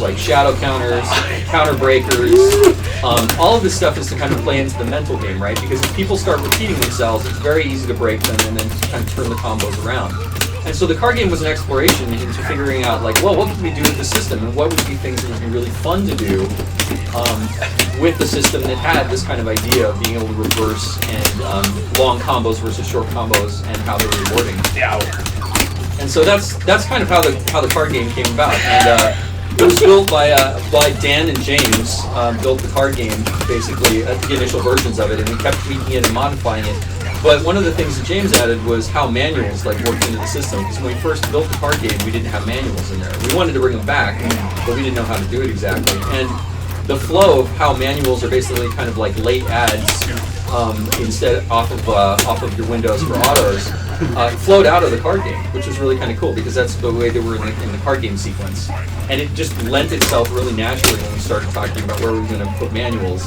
like shadow counters, counter breakers. All of this stuff is to kind of play into the mental game, right? Because if people start repeating themselves, it's very easy to break them and then kind of turn the combos around. And so the card game was an exploration into figuring out, like, well, what could we do with the system, and what would be things that would be really fun to do with the system that had this kind of idea of being able to reverse and long combos versus short combos, and how they were rewarding. And so that's kind of how the card game came about. And it was built by Dan and James. Built the card game basically at the initial versions of it, and we kept tweaking it and modifying it. But one of the things that James added was how manuals worked into the system. Because when we first built the card game, we didn't have manuals in there. We wanted to bring them back, but we didn't know how to do it exactly. And the flow of how manuals are basically kind of like late adds instead off of your windows for autos flowed out of the card game, which was really kind of cool because that's the way they were in the card game sequence. And it just lent itself really naturally when we started talking about where we were going to put manuals.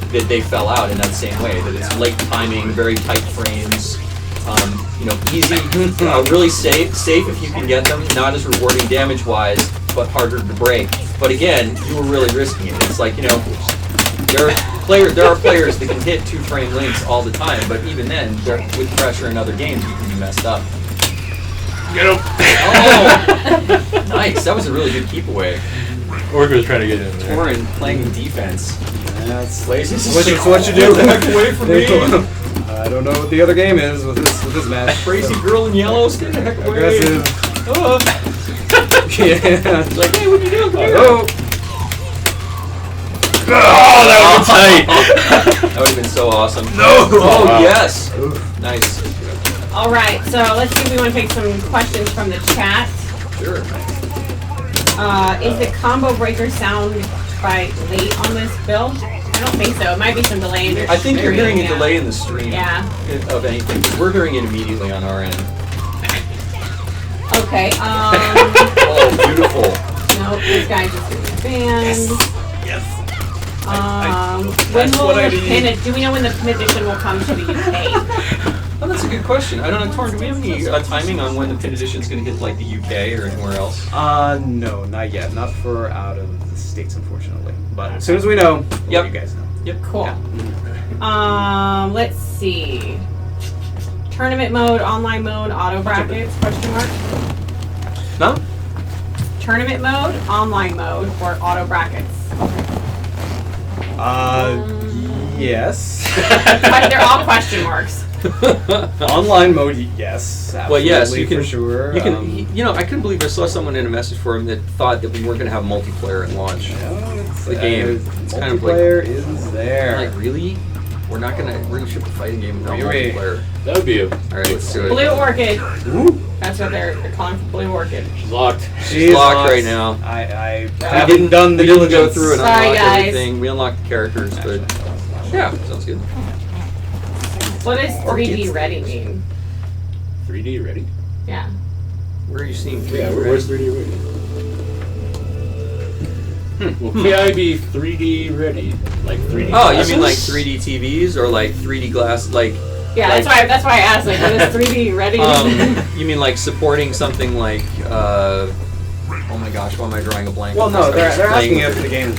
That they fell out in that same way. That it's late timing, very tight frames, easy, really safe if you can get them. Not as rewarding damage-wise, but harder to break. But again, you were really risking it. It's like there are players that can hit 2-frame links all the time, but even then, with pressure in other games, you can be messed up. Get him! Oh, nice. That was a really good keep away. Orc was trying to get in there. Torin playing defense. That's Lazy. what you do. Get the heck away from me! I don't know what the other game is with this match. Crazy girl in yellow, stay the heck away! Aggressive. Oh. Yeah. It's like, hey, what are you doing? Come here. Oh. Oh, that was tight! That would have been so awesome. No! Oh, Wow. yes! Oof. Nice. All right, so let's see if we want to take some questions from the chat. Sure. Is the combo breaker sound quite late on this build? I don't think so. It might be some delay in your I think you're stream, hearing a yeah. delay in the stream of anything. We're hearing it immediately on our end. Okay, Oh, beautiful. nope, this guy just got banned. Yes. When will what I the need. pin, do we know when the pin edition will come to the UK? Oh, that's a good question. I don't know, Torn, do we have any timing on when the pin edition is going to hit like the UK or anywhere else? No, not yet. Not for out of the States, unfortunately. But as soon as we know, we'll Yep. let you guys know. Yep. Cool. Yeah. Let's see. Tournament mode, online mode, auto brackets, question mark? No? Tournament mode, online mode, or auto brackets? Yes. But they're all question marks. Online mode, yes. Absolutely, Well, yes, you can. for sure. You can. I couldn't believe I saw someone in a message forum that thought that we weren't going to have multiplayer at launch. The game. It's kind of like- multiplayer is there. Like, really? We're not going to ship a fighting game without Really? multiplayer. That would be a... All right, let's do it. Blue Orchid. Ooh, That's what they're calling for, Blue Orchid. She's locked. she's locked right now. I We haven't done the we didn't diligence. go through and Sorry, unlock guys. everything. We unlocked the characters, but yeah, sounds good. What does 3D ready mean? 3D ready? Yeah. Where are you seeing? Yeah, where's 3D ready? Will KI be 3D ready? Like 3D Oh, you glasses? mean like 3D TVs or like 3D glass? Like, Yeah, Like- that's why I asked, like, what does 3D ready mean? you mean like supporting something like? Oh my gosh, why am I drawing a blank? Well, no, they're Playing asking with if it. the game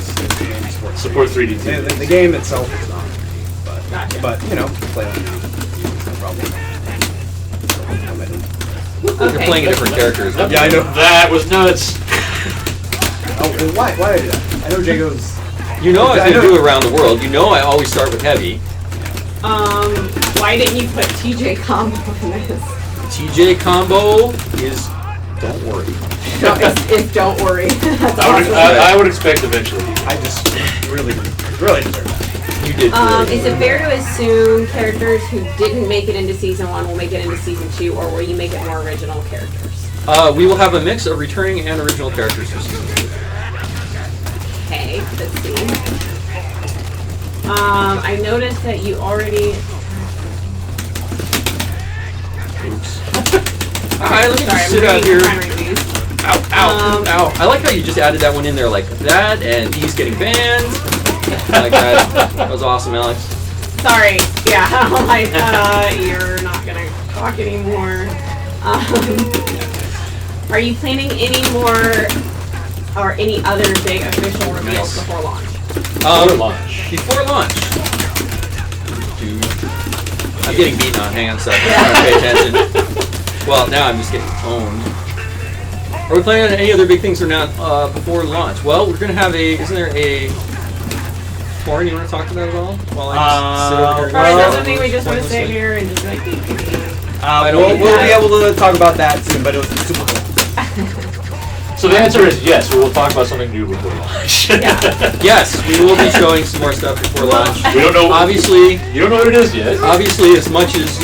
supports. Support 3D The, TV. the game itself is not 3D, Gotcha. but play on it. No problem. You're Okay. playing a different characters. Yeah, I know. That was nuts. Oh, and why did I do that? I know Jago's. You know I I know- do around the world. You know I always start with heavy. Why didn't you put TJ combo in this? TJ combo is don't worry. No, it's don't worry. That's awesome. I would expect eventually. I just really deserve that. You did. Is it fair to assume characters who didn't make it into season 1 will make it into season 2, or will you make it more original characters? We will have a mix of returning and original characters for season 2. Okay, let's see. I noticed that you already. Oops. Alright, let me Sorry, just I'm sit out here. trying to read these. Ow, ow, ow. I like how you just added that one in there like that, and he's getting banned. I like that. That was awesome, Alex. Sorry. Yeah, I'm like, you're not gonna talk anymore. Are you planning any more or any other big official reveals Nice. before launch? Before launch. Before launch. Dude. I'm getting beaten on. Hang on a second. I'm trying to pay attention. Well, now I'm just getting owned. Are we planning on any other big things or not before launch? Well, we're going to have isn't there a... Lauren, you want to talk to that at all? While I just sit over here and Or is go, that something we just want to sit pointlessly? here and just like... We'll be able to talk about that soon, but it was super cool. So the answer is yes, we will talk about something new before launch. Yes, we will be showing some more stuff before launch. We don't know. Obviously, You don't know what it is yet. obviously, as much as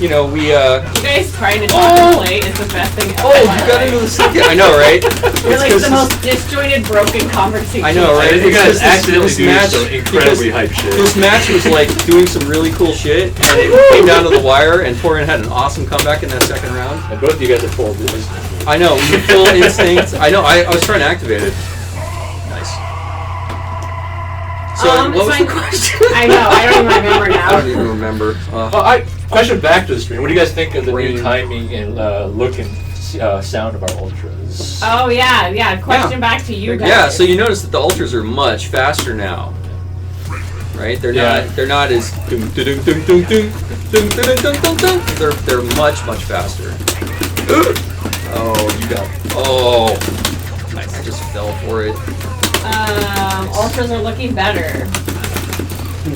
we You guys trying to talk and play is the best thing ever. Oh, you got into the second. I know, right? You're like the most disjointed, broken conversation. I know, right? You It's guys just accidentally this do match, some incredibly hype shit. This match was like doing some really cool shit, and it came down to the wire, and Torian had an awesome comeback in that second round. And both of you guys are full of this. I know, we were full instinct. I know, I was trying to activate it. Nice. So, what was so the question? I know, I don't even remember I now. don't even remember. Question back to the stream. What do you guys think of the Brain. new timing and look and sound of our ultras? Oh yeah. Question back to you guys. Yeah, so you notice that the ultras are much faster now. Right? They're Yeah. not as dum dum dum dum dum dum dum dum dum dum. They're much faster. Oh, you got nice. I just fell for it. Ultras are looking better.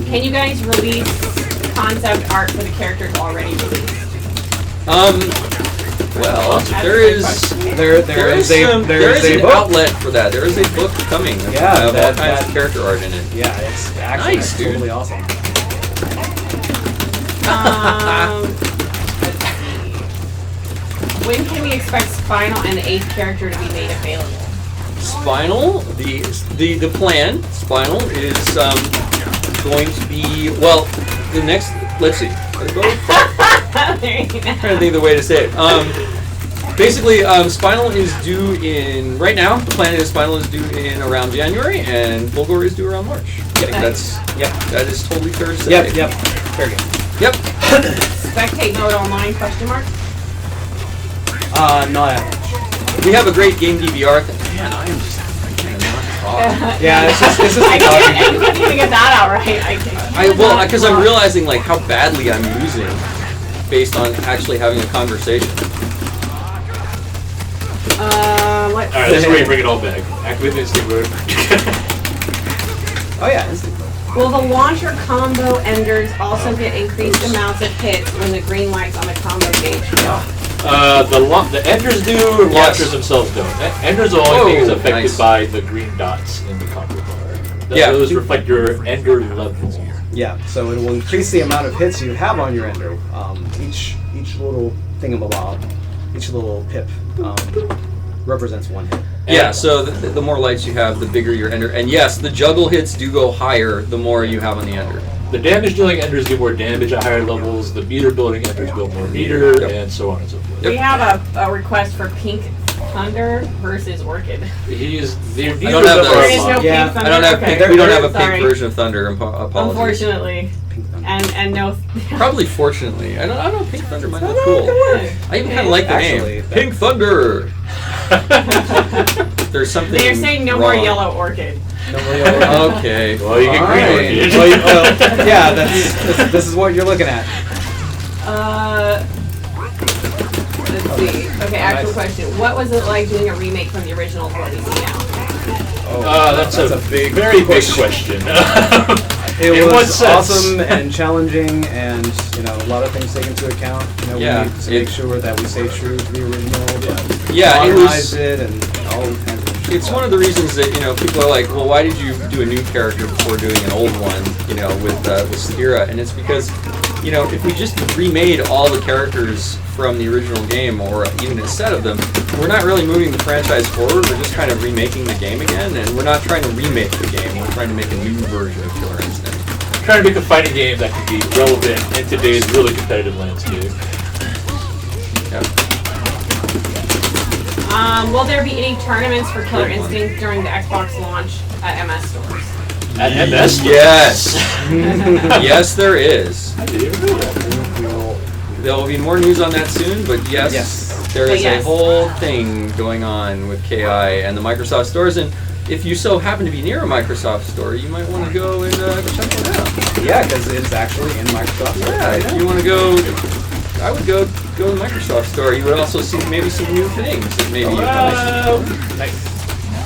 Can you guys release concept art for the characters already released? Well, That's there a good is question. There is a an book. outlet for that. There is a book coming. Yeah, of all kinds that- of character art in it. Yeah, it's actually Nice, dude. totally awesome. When can we expect Spinal and the 8th character to be made available? Spinal, the plan, Spinal is going to be, well, the next, let's see. There you go. I'm trying to think of the way to say it. Basically, Spinal is due in, right now, the plan is Spinal is due in around January, and Fulgor is due around March. I think that is totally fair to say. Yep. Fair game. Yep. Spectate mode online, question mark? Not average. We have a great game DVR thing. Man, I am just kind of not talking. Yeah, it's just I couldn't even get that out right. Because I'm realizing like how badly I'm losing based on actually having a conversation. Let's Alright, that's where you bring it all back. Activate the instinct mode. Oh yeah, instant. Will the launcher combo enders also get increased amounts of hits when the green lights on the combo gauge go? The enders do, and Yes. launchers themselves don't. Enders are the only thing is Oh, affected nice. by the green dots in the combo bar. Yeah. Those reflect your ender level. Yeah, so it will increase the amount of hits you have on your ender. Each little thingamabob, each little pip represents one hit. Yeah, so the more lights you have, the bigger your ender. And yes, the juggle hits do go higher the more you have on the ender. The damage dealing enders do more damage at higher levels, the meter building enders build more meter, Yep. and so on and so forth. We have a request for Pink Thunder versus Orchid. He is the I don't have There is those. no Yeah, Pink Thunder. I don't have okay. pink, we don't have a Sorry. pink version of Thunder. Apologies. Unfortunately, Pink Thunder. and no. Probably fortunately. I don't know. Pink Thunder might look No, cool. come on. I even kind of like the Actually, name. that- Pink Thunder. There's something. They're saying no more wrong. yellow Orchid. Okay. Well, you get green fine. orchid. Well, yeah, this is what you're looking at. Let's see. Okay, actual question. What was it like doing a remake from the original to what we see now? That's a big, very big question. It In what was sense? awesome and challenging, and a lot of things taken into account. Yeah, we need to make sure that we stay true to the original. Yeah, it modernize was. it and all kinds of shit. It's one of the reasons that people are like, well, why did you do a new character before doing an old one? With Sagira, and it's because if we just remade all the characters from the original game, or even a set of them, we're not really moving the franchise forward. We're just kind of remaking the game again, and we're not trying to remake the game. We're trying to make a new version of Killer Instinct. Trying to make a fighting game that can be relevant in today's really competitive landscape. Yeah. Will there be any tournaments for Killer Instinct during the Xbox launch at MS stores? At MS? Yes. Yes, there is. I didn't even know that. There will be more news on that soon, but yes. There But is yes. a whole thing going on with KI and the Microsoft stores, and if you so happen to be near a Microsoft store, you might want to go and check it out. Yeah, because it's actually in Microsoft. Yeah, if you want to go, I would go to the Microsoft store. You would also see maybe some new things that maybe you Nice.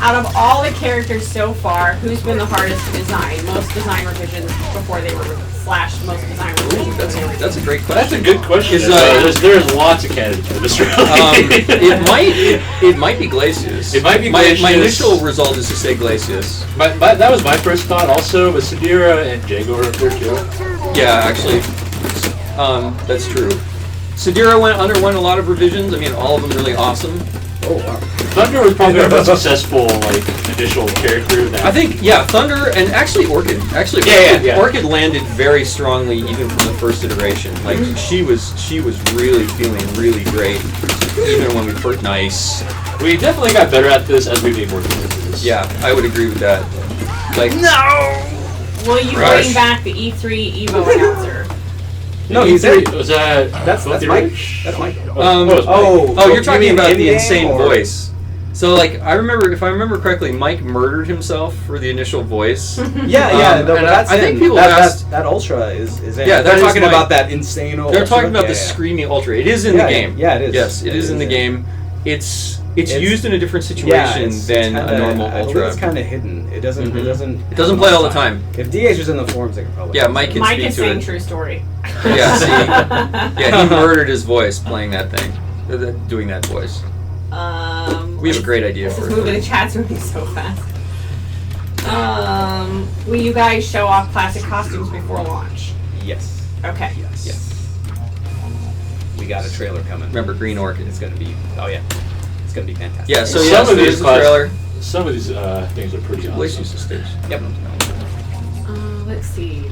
Out of all the characters so far, who's been the hardest to design? Most design revisions before they were / most design revisions. That's a great That's question. a good question. Is, there's lots of candidates for this round. it might be Glacius. It might be My Glacius. initial result is to say Glacius. That was my first thought also, but Sadira and Jago are up there too. Yeah, actually, that's true. Sadira underwent a lot of revisions. I mean, all of them really awesome. Oh, wow. Thunder was probably our most successful initial character. That I think, yeah, Thunder and actually Orchid. Actually, Yeah. Orchid landed very strongly even from the first iteration. Like she was really feeling really great even when we first. Nice. we definitely got better at this as we became more into this. Yeah, I would agree with that. Like Will you Rush. bring back the E3 Evo announcer? No, he's in. Was that That's Filthy Mike. Rich? That's Mike. Oh, you're you talking mean about the in-game insane or- voice. So like if I remember correctly, Mike murdered himself for the initial voice. Yeah, and that's I think in. people that, asked- that Ultra is in. Yeah, they're that is talking Mike. about that insane Ultra. They're talking about the Yeah. Screaming Ultra. It is in Yeah, the game. yeah, it is. Yes, it It is is in the in- game. It's It's- used in a different Yeah, situation it's than kinda, a normal I believe Ultra. it's kind of hidden. It doesn't. Mhm. It doesn't. It doesn't play all the time. If DH was in the forums, they could probably. Yeah, Mike can Mike speak is to saying it. true story. Yeah, see, yeah, he murdered his voice playing that thing, doing that voice. We have a great idea This for is it. moving, the chat's moving so fast. Will you guys show off classic costumes before launch? Yes. Okay. Yes. We got a trailer coming. Remember Green Orchid? It's gonna be. Oh yeah. It's gonna be fantastic. Yeah, so Some yes, of there's these the trailer. Some of these things are pretty Glacius awesome. Sisters. Yep. Let's see.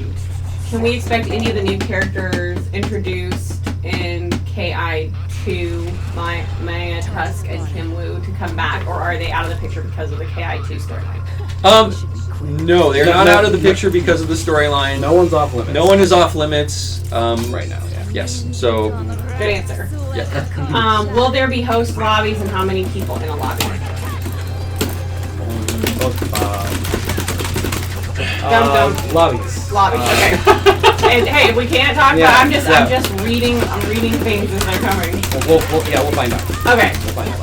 Can we expect any of the new characters introduced in KI2, Maya Tusk and Kim Woo, to come back, or are they out of the picture because of the KI2 storyline? No, they're No, not no, out of the no. picture because of the storyline. No one's off limits. No one is off limits. right now. Yeah. Yes. So, Good answer. yeah. Will there be host lobbies and how many people in a lobby? Lobbies. Lobbies. Okay. And hey, we can't talk Yeah, about. I'm yeah. just reading. I'm reading things as they're coming. We'll find out. Okay. We'll find out.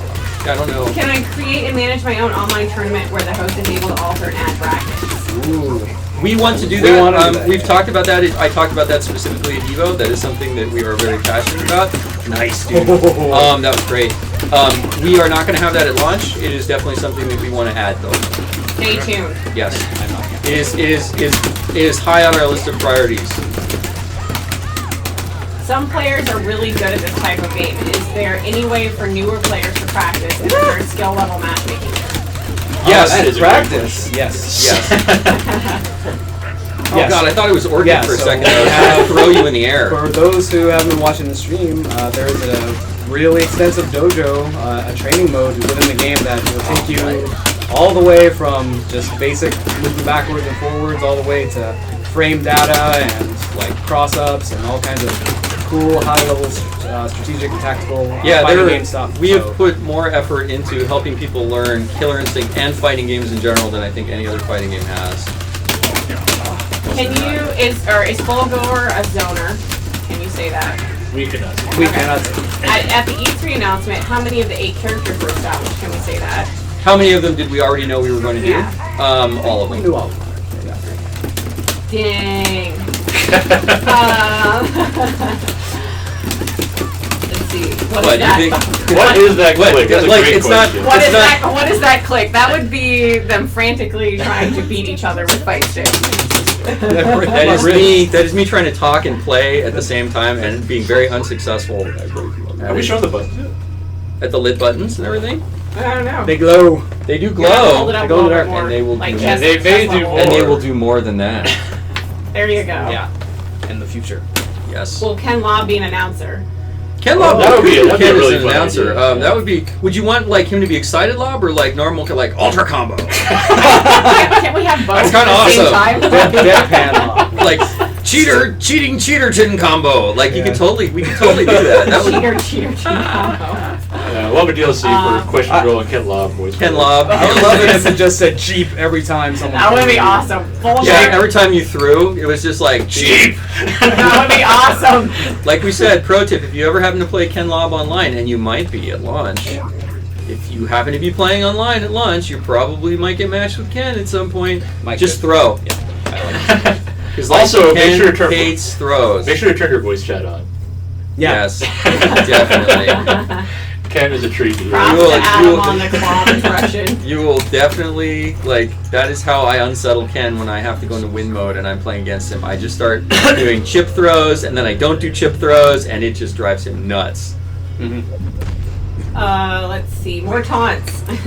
I don't know. Can I create and manage my own online tournament where the host is able to alter and add brackets? Ooh. We want to do We that. wanna do that, We've yeah. talked about that. I talked about that specifically at Evo. That is something that we are very passionate about. Nice, dude. That was great. We are not going to have that at launch. It is definitely something that we want to add, though. Stay tuned. Yes, it is high on our list of priorities. Some players are really good at this type of game. Is there any way for newer players to practice? And is there skill level matchmaking there? Yes, that is a great Practice. Yes. Yes. Oh Yes. God, I thought it was Orchid Yeah, for a so second. we I was have- going to throw you in the air. For those who haven't been watching the stream, there's a really extensive dojo, a training mode within the game that will take you all the way from just basic moving backwards and forwards, all the way to frame data and like cross-ups and all kinds of cool high-level strategic and tactical fighting game stuff. We So- have put more effort into helping people learn Killer Instinct and fighting games in general than I think any other fighting game has. Is Fulgor a zoner? Can you say that? We cannot. We Okay. cannot. At the E3 announcement, how many of the 8 characters were established? Can we say that? How many of them did we already know we were going to do? Yeah. All of We them. knew all of them. Yeah. Dang. Let's see. What What, is that? you think- What is that What? click? That's a Like, great it's not- question. What It's is not- that? What is that click? That would be them frantically trying to beat each other with fight sticks. That is me trying to talk and play at the same time and being very unsuccessful Have we shown the buttons yet? at the lit buttons and everything. I don't know. They glow. They do You gotta hold glow, it up They a go little there, bit more. and they will like do- chest, they may chest do level. more. and they will do more than that. There you go. Yeah. In the future. Yes. Well, Ken Law be an announcer. Ken Oh, Lob, that would be a Ken really is an fun announcer. idea. That would be. Would you want like him to be excited Lob or like normal, like ultra combo? Can't we have both That's kinda at the same awesome. time? Deadpan off. Like cheater cheating combo. Like we could totally do that. That would cheater combo. we'll have a DLC for Question I- Girl and Ken Lob voice. Ken Lob. I would love it if it just said Jeep every time someone. That would be awesome. Full Yeah, name. every time you threw, it was just like cheap. That would be awesome. Like we said, pro tip: if you ever happen to play Ken Lob online, and you might be at launch, if you happen to be playing online at launch, you probably might get matched with Ken at some point. Might just get- throw. Yeah. Because Also, Ken make sure to turn hates throws. Make sure to turn your voice chat on. Yeah. Yes, definitely. Ken is a treat to hear. Props will- to you Adam will- on the claw impression. You will definitely, that is how I unsettle Ken when I have to go into win mode and I'm playing against him. I just start doing chip throws, and then I don't do chip throws, and it just drives him nuts. Mhm. Let's see. More taunts. Let's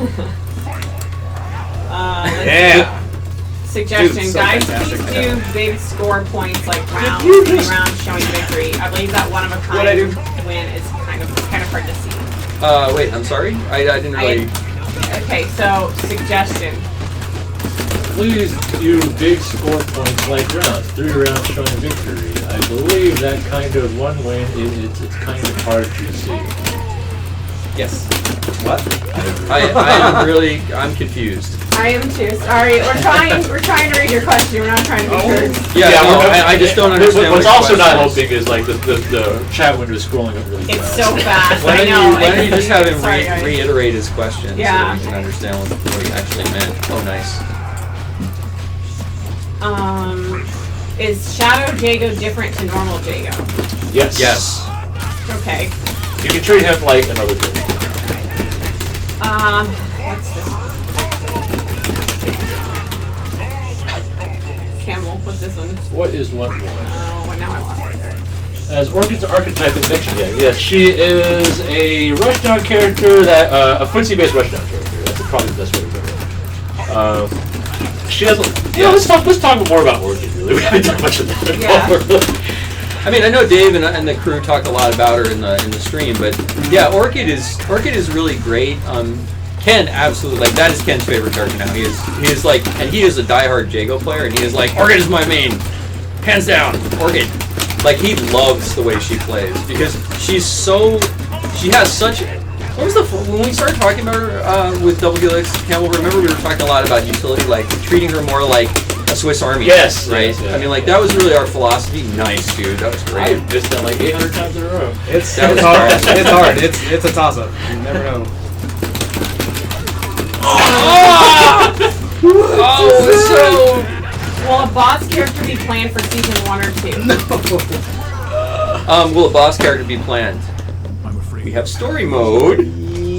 Yeah. Suggestion, Dude, so guys, fantastic. please do big score points like rounds, you mini just- rounds showing victory. I believe that one of a What'd I kind do? win is kind of hard to see. Wait, I'm sorry? I didn't really... Okay, so suggestion. Please do big score points like rounds, 3 rounds showing victory. I believe that kind of one win, it's kind of hard to see. Yes. What? I'm confused. I am too. Sorry, we're trying to read your question. We're not trying to be jerks. Yeah, no, I just don't understand What's what also his not question is. helping is like the chat window is scrolling up really It's fast. so fast. Why I don't know. you just have him Sorry, guys. reiterate his question Yeah. so that we can understand what he actually meant? Oh, nice. Is Shadow Jago different to normal Jago? Yes. Yes. Okay. You can treat him like another character. What's this? Campbell, what's this one? What is one more? Oh, now I lost it. As Orchid's archetype is mentioned, Yes, she is a rushdown character that a footsie-based rushdown character. That's probably the best way to put it. She has. Let's talk more about Orchid. Really, we haven't done much of that. Yeah. I mean, I know Dave and the crew talked a lot about her in the stream, but yeah, Orchid is really great. Ken absolutely that is Ken's favorite character now. He is like, and he is a diehard Jago player, and he is like, Orchid is my main, hands down, Orchid. Like, he loves the way she plays because she has such. What was when we started talking about her with Double Helix, Campbell? Remember we were talking a lot about utility, like treating her more like a Swiss Army. Yes, right. yes. I mean, like that was really our philosophy. Nice, dude. That was great. I've missed that like 800 times in a row. It's That was hard. awesome. It's hard. It's a toss up. You never know. Oh, Will a boss character be planned for season 1 or 2? so. Will a boss character be planned? We have story mode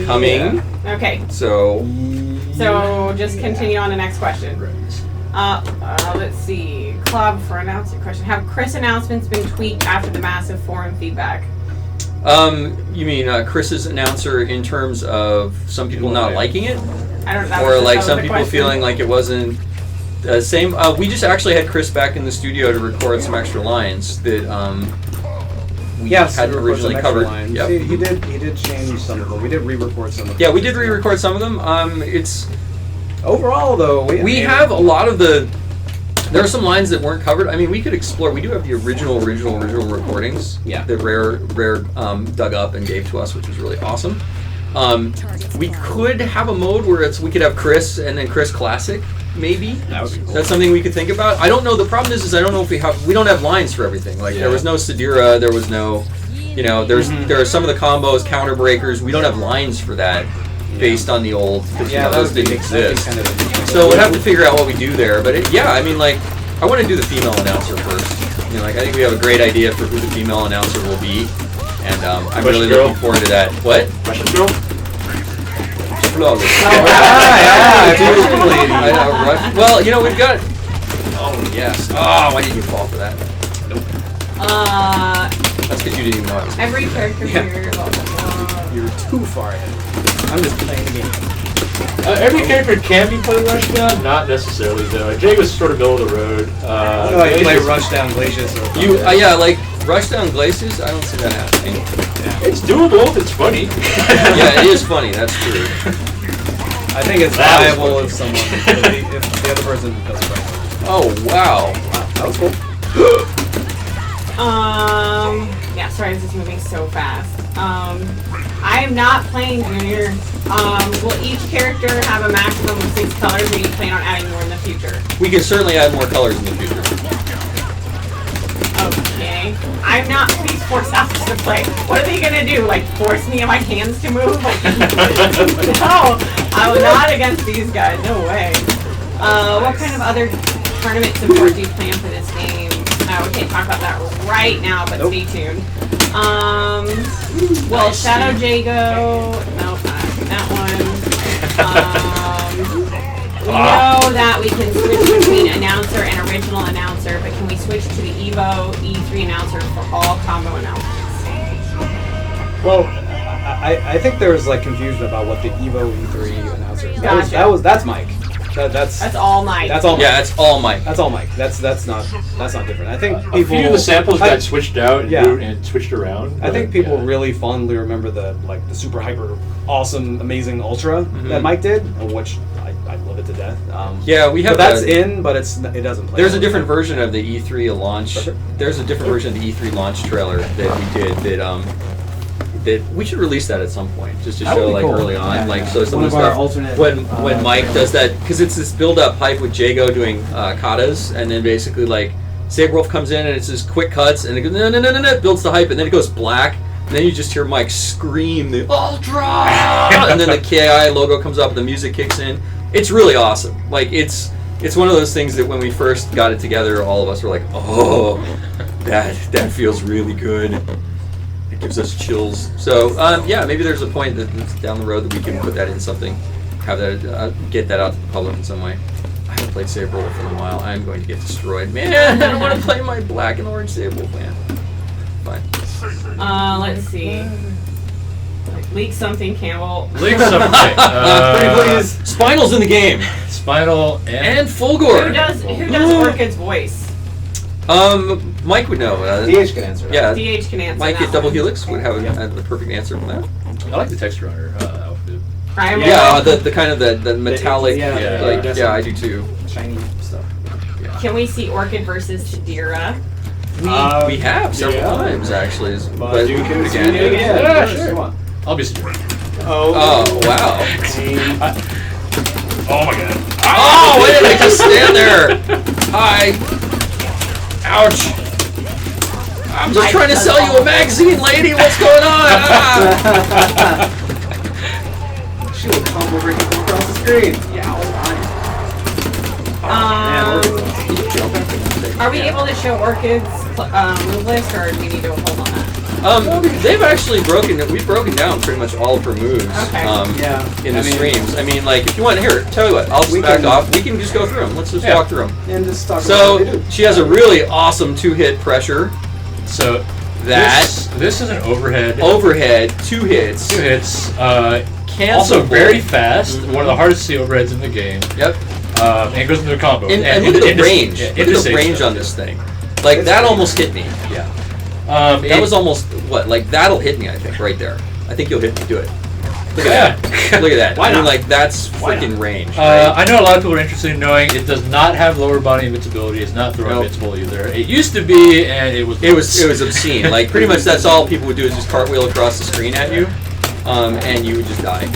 coming. Okay, So so just continue on the next question. Let's see. Club for announcement question. Have Chris announcements been tweaked after the massive forum feedback? You mean Chris's announcer in terms of some people not liking it, I don't know. or like some people feeling like it wasn't the same? We just actually had Chris back in the studio to record some extra lines that we Yes, hadn't we recorded some originally extra covered. lines. Yep. He did change some of them. We did re-record some of them. Yeah, we did re-record some of them. It's Overall, though, we have a lot of the. There are some lines that weren't covered. I mean, we could explore. We do have the original recordings. Yeah. That Rare dug up and gave to us, which was really awesome. We could have a mode where we could have Chris and then Chris Classic, maybe. That would be cool. That's something we could think about. I don't know. The problem is I don't know if we don't have lines for everything. Like there was no Sadira, there was no, there are some of the combos, counter breakers. We don't have lines for that, based on the old, because Yeah, that those would be didn't exist. kind of interesting. So we'll have to figure out what we do there. But I mean, like, I want to do the female announcer first. I mean, like, I think we have a great idea for who the female announcer will be, and I'm really Russian girl? looking forward to that. What? Russian girl? Flawless. yeah, Dude, I know, Rush. Well, we've got. Oh yes. Oh, why didn't you fall for that? That's because you didn't even know I was. Every character Yeah. here. Blah, blah, blah. You're too far ahead. I'm just playing the game. Every character can be played rushdown, not necessarily though. Jay was sort of middle of the road. I don't know how you play Glacius- Rushdown Glacius. Or Yeah, like Rushdown Glaciers. I don't see that happening. It's doable. It's funny. Yeah, it is funny. That's true. I think it's That was viable funny. if someone, if the other person does it right. Oh wow. Wow, that was cool. Yeah, sorry, this is moving so fast. I am not playing Junior. Will each character have a maximum of 6 colors, or do you plan on adding more in the future? We can certainly add more colors in the future. Okay. I'm not Police Force Officer to play. What are they gonna do? Like force me and my hands to move? Like, no, I'm not against these guys. No way. What kind of other tournament support do you plan for this game? We can't talk about that right now, but stay tuned. Well, Shadow Jago. Nope, not that one. We know that we can switch between announcer and original announcer, but can we switch to the Evo E3 announcer for all combo announcers? Well, I think there was like confusion about what the Evo E3 announcer is. Gotcha. That's Mike. That's all Mike. That's all Mike. Yeah, it's all Mike. That's all Mike. That's not different. I think A people. few of the samples got switched out and, Yeah. and switched around. I think but, people yeah. really fondly remember the super hyper awesome amazing ultra that Mike did, which I love it to death. Yeah, we have But that's that- in, but it doesn't play. There's a all the different time. version of the E3 launch. Okay. There's a different version of the E3 launch trailer that we did that we should release that at some point just to That would show be like cool. early on, Yeah, like yeah. so some One of the of our stuff alternate, when Mike does that because it's this build up hype with Jago doing katas and then basically like Saberwolf comes in and it's just quick cuts and it goes no, it builds the hype and then it goes black and then you just hear Mike scream the Ultra and then the KI logo comes up and the music kicks in. It's really awesome. Like it's one of those things that when we first got it together, all of us were like, oh, that feels really good. It gives us chills. So yeah, maybe there's a point that's down the road that we can put that in something, have that get that out to the public in some way. I haven't played Saberwolf in a while. I'm going to get destroyed. Man, I don't want to play my black and orange Saberwolf, man. Fine. Let's see. Leak something, Campbell. Leak something. Pretty please. Spinal's in the game. Spinal And Who Fulgore. does Orchid's voice? Mike would know. DH can answer that. Yeah. DH can answer Mike that at Double one. Helix would have the perfect answer for that. I like the Texture Runner outfit. Primal. Yeah, the kind of the metallic. yeah, like, that's yeah, some I do too. shiny stuff. Can we see Orchid versus Tadira? We have several yeah. times actually. But you can see again. it again. Yeah, Sure. sure. Come on. I'll be secure. Oh wow! Oh my god. Oh, why did I just stand there? Hi. Ouch. I'm just trying to sell you a magazine, lady. What's going on? Ah. She will come over and come across the screen. Yeah, Are we able to show Orchid's move list, or do we need to hold on that? They've actually we've broken down pretty much all of her moves. Okay. In the streams. I mean, like, if you want to hear, tell you what, I'll just We back can- off. We can just go through them. Let's just Yeah. walk through them. And just talk about So what they do. she has a really awesome 2-hit pressure. So That this is an overhead. overhead 2 hits. 2 hits. Cancelable. Also very fast. Mhm. One of the hardest to see overheads in the game. Yep. And it goes into a combo. And look at the range. Look at the range on this thing. Like that almost hit me. Yeah. That was almost what? Like that'll hit me. I think right there. I think you'll hit me. Do it. Look at that. Look at that. Why I mean, not? like that's Why freaking not? range. Right? I know a lot of people are interested in knowing it does not have lower body invincibility. It's not throw Nope. invincible either. It used to be, and it was. It was obscene. Like pretty much that's all people would do is just cartwheel across the screen at you, and you would just die.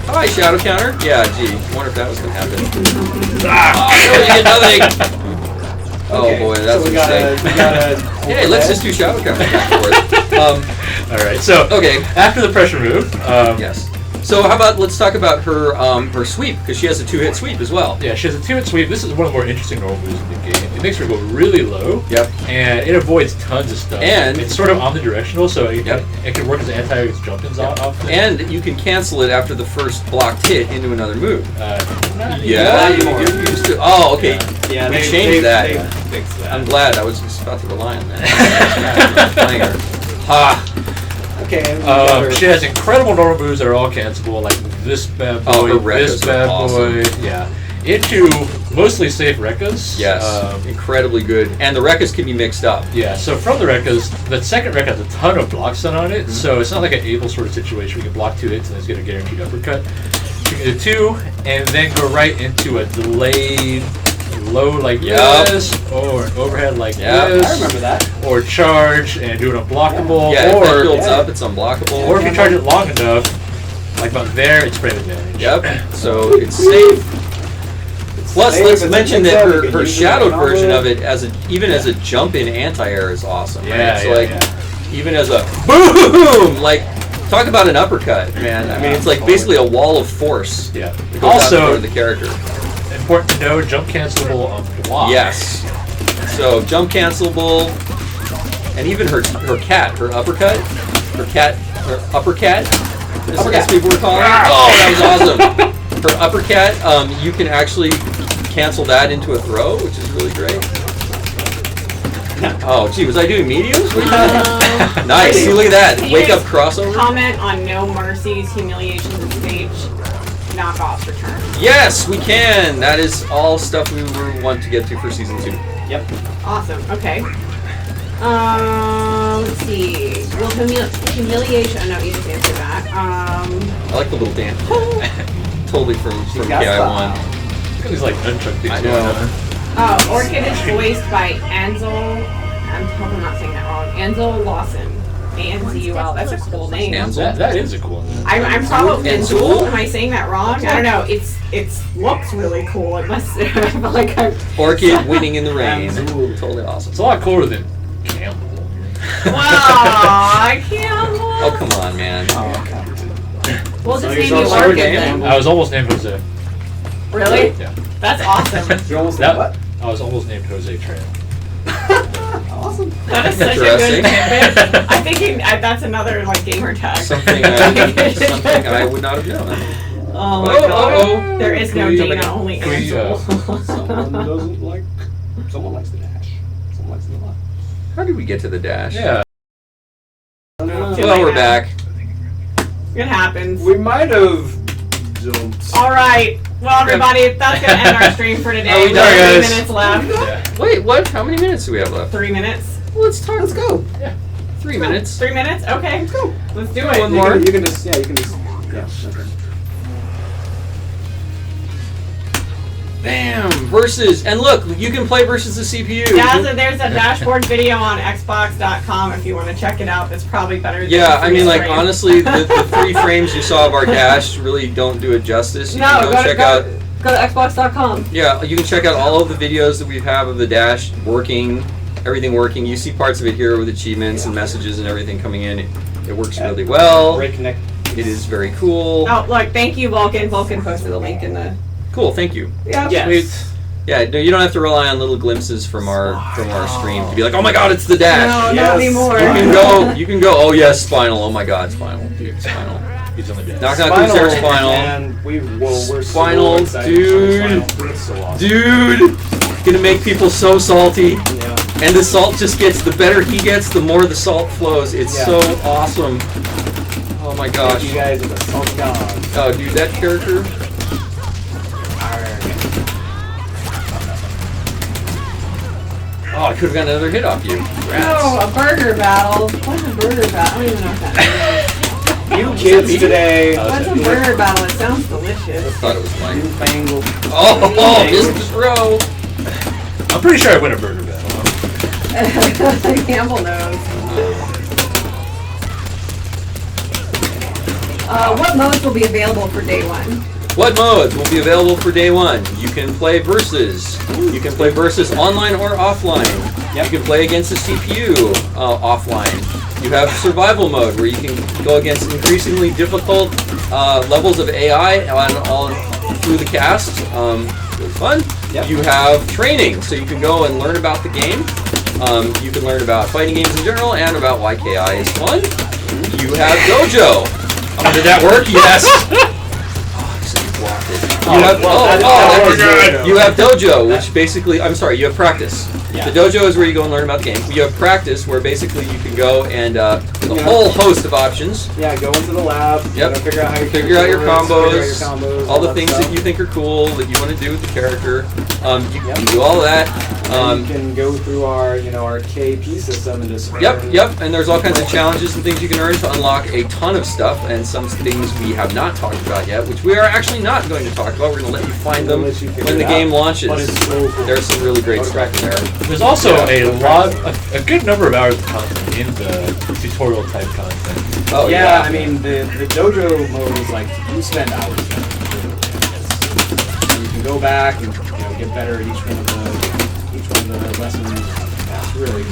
Hi, shadow counter. Yeah, gee, I wonder if that was gonna happen. Oh, no, you get nothing. Oh Okay, boy, that's so a mistake. Hey, let's just do shadow counter back and forth. All right. So Okay. after the pressure move, Yes. So how about let's talk about her her sweep because she has a 2-hit sweep as well. yeah, she has a 2-hit sweep. This is one of the more interesting normal moves in the game. It makes her go really low. Yep. And it avoids tons of stuff. And- it's sort of omnidirectional, so it, Yep. it can work as anti-jump-ins off things. And you can cancel it after the first blocked hit into another move. Not Yeah, anymore. you used to. Oh, okay. Yeah, We they changed that. They fixed that. I'm glad. I was just about to rely on that. Playing her. Ha! Okay. we got her. She has incredible normal moves that are all cancelable, like this bad boy, Oh, her this Rekkas are bad awesome. boy. Yeah. Into mostly safe Rekkas. Yes. Incredibly good. And the Rekkas can be mixed up. Yeah, so from the Rekkas, the second Rekka has a ton of block stun on it, so it's not like an able sort of situation where you can block 2 hits and it's going to guaranteed uppercut. You can do 2, and then go right into a delayed load like Yep. this, or an overhead like Yep. this. I remember that. Or charge and do an unblockable. Yeah, if that or builds up, it's unblockable. or if you charge it long enough, like about there, it's spray advantage. Yep. So it's safe. Plus, safe, let's it's a mention mix that up, her, you can her use it shadowed on version it. of it even as a jump in anti-air is awesome. Yeah, right? So yeah, like yeah. even as a boom, like talk about an uppercut, man. I mean, it's like basically a wall of force. Yeah. that goes out in front Also, of the character. important to know, jump cancelable on block. Yes. So jump cancelable, and even her cat, her uppercut, her uppercat. As people were calling it. Oh, that was awesome. Her uppercut, you can actually cancel that into a throw, which is really great. Oh, gee, was I doing mediums? What are you doing? Nice. See, look at that. Can you Wake up guys crossover. Comment on No Mercy's Humiliations of Stage knockoff return. Yes, we can. That is all stuff we want to get to for season 2. Yep. Awesome. Okay. Let's see. Well, humiliation. Oh, no, you just answered that. I like the little dance. Totally from got KI1. Look at these like nunchuck things I going know. on. Orchid is voiced by Ansel. I'm hope I'm not saying that wrong. Ansel Lawson. Anzul. That's a cool name. Ansel? That is a cool one. I'm probably Ansel? Anzul. Am I saying that wrong? I don't know. It looks really cool. It must. I feel like I'm. Orchid winning in the rain. Ansel. Totally awesome. It's a lot cooler than Campbell. Wow, I can't. Oh, come on, man. Oh, okay. We'll So just you're name you so Orchid sorry, then. I was almost named Jose. Really? Yeah. That's awesome. You almost That, did what? I was almost named Jose Tran. Awesome. That is such a good Interesting. tidbit. I'm thinking that's another like gamer tag. Something I would not have known. Oh my Oh, god. uh-oh. There is no Can we- Dana, only can we, Ansel. Someone doesn't like. Someone likes the dash. Someone likes the left. How did we get to the dash? Yeah. Too Well, late we're now. back. It happens. We might have jumped. All right. Well, everybody, that's gonna end our stream for today. Are we We done, have 3 guys? minutes left. Yeah. Wait, what? How many minutes do we have left? 3 minutes. Well, let's talk. Let's go. 3 minutes. 3 minutes. Okay. Let's go. Let's do One it. more. You can just. Yeah. You can just. Yeah. Okay. Bam! Versus. And look, you can play versus the CPU. Yeah, so there's a dashboard video on Xbox.com if you want to check it out. That's probably better than Yeah, the I mean, like, frame. honestly, the 3 frames you saw of our dash really don't do it justice. You No, can go to- check go- out. Go to Xbox.com. Yeah, you can check out all of the videos that we have of the dash working, everything working. You see parts of it here with achievements and messages and everything coming in. It works really well. Breakneck. It is very cool. Oh, look, thank you, Vulcan. Vulcan posted the link in the. Cool, thank you. Yeah. Yes. Sweet. Yeah, no, you don't have to rely on little glimpses from our stream to be like, oh my god, it's the dash. No, Yes. not anymore. You can go. You can go. Oh yes, Spinal. Oh my god, Spinal. Dude, Spinal. He's only been. Knock knock who's there, Spinal. And we're Spinal, so excited dude. for Spinal. It's so awesome. Dude, gonna make people so salty. Yeah. And the salt just gets, the better he gets, the more the salt flows. It's Yeah. so awesome. Oh my gosh. You guys are the salt gods. Oh, dude, that character. Oh, I could have gotten another hit off you. Rats. No, a burger battle. What's a burger battle? I don't even know what that You kids today. is. What's a burger battle? It sounds delicious. I thought it was mine. Newfangled. Oh, missed the throw. I'm pretty sure I win a burger battle. Campbell knows. What modes will be available for day 1? What modes will be available for day 1? You can play versus. You can play versus online or offline. Yep. You can play against the CPU offline. You have survival mode where you can go against increasingly difficult levels of AI on through the cast. Really fun. Yep. You have training, so you can go and learn about the game. You can learn about fighting games in general and about why KI is fun. You have Dojo. Did that work? Yes. Blocked it. You have Dojo, which basically, I'm sorry, you have practice. Yeah. The Dojo is where you go and learn about the game. You have practice, where basically you can go and there's a whole host of options. Yeah, go into the lab. Yep. Figure out how you Figure out your combos, all the that things stuff. that you think are cool that you want to do with the character. You Yep. can do all of that. And you can go through our KP system and just. Yep, and there's all kinds of challenges and things you can earn to unlock a ton of stuff, and some things we have not talked about yet, which we are actually not not going to talk about. We're going to let you find them Let you figure when it the out. game launches. But it's so cool. There's some really great stuff in there. There's also a good number of hours of content in the tutorial type content. Oh yeah, I mean the dojo mode is like you spend hours. You can go back and get better at each one of the lessons. Yeah, it's really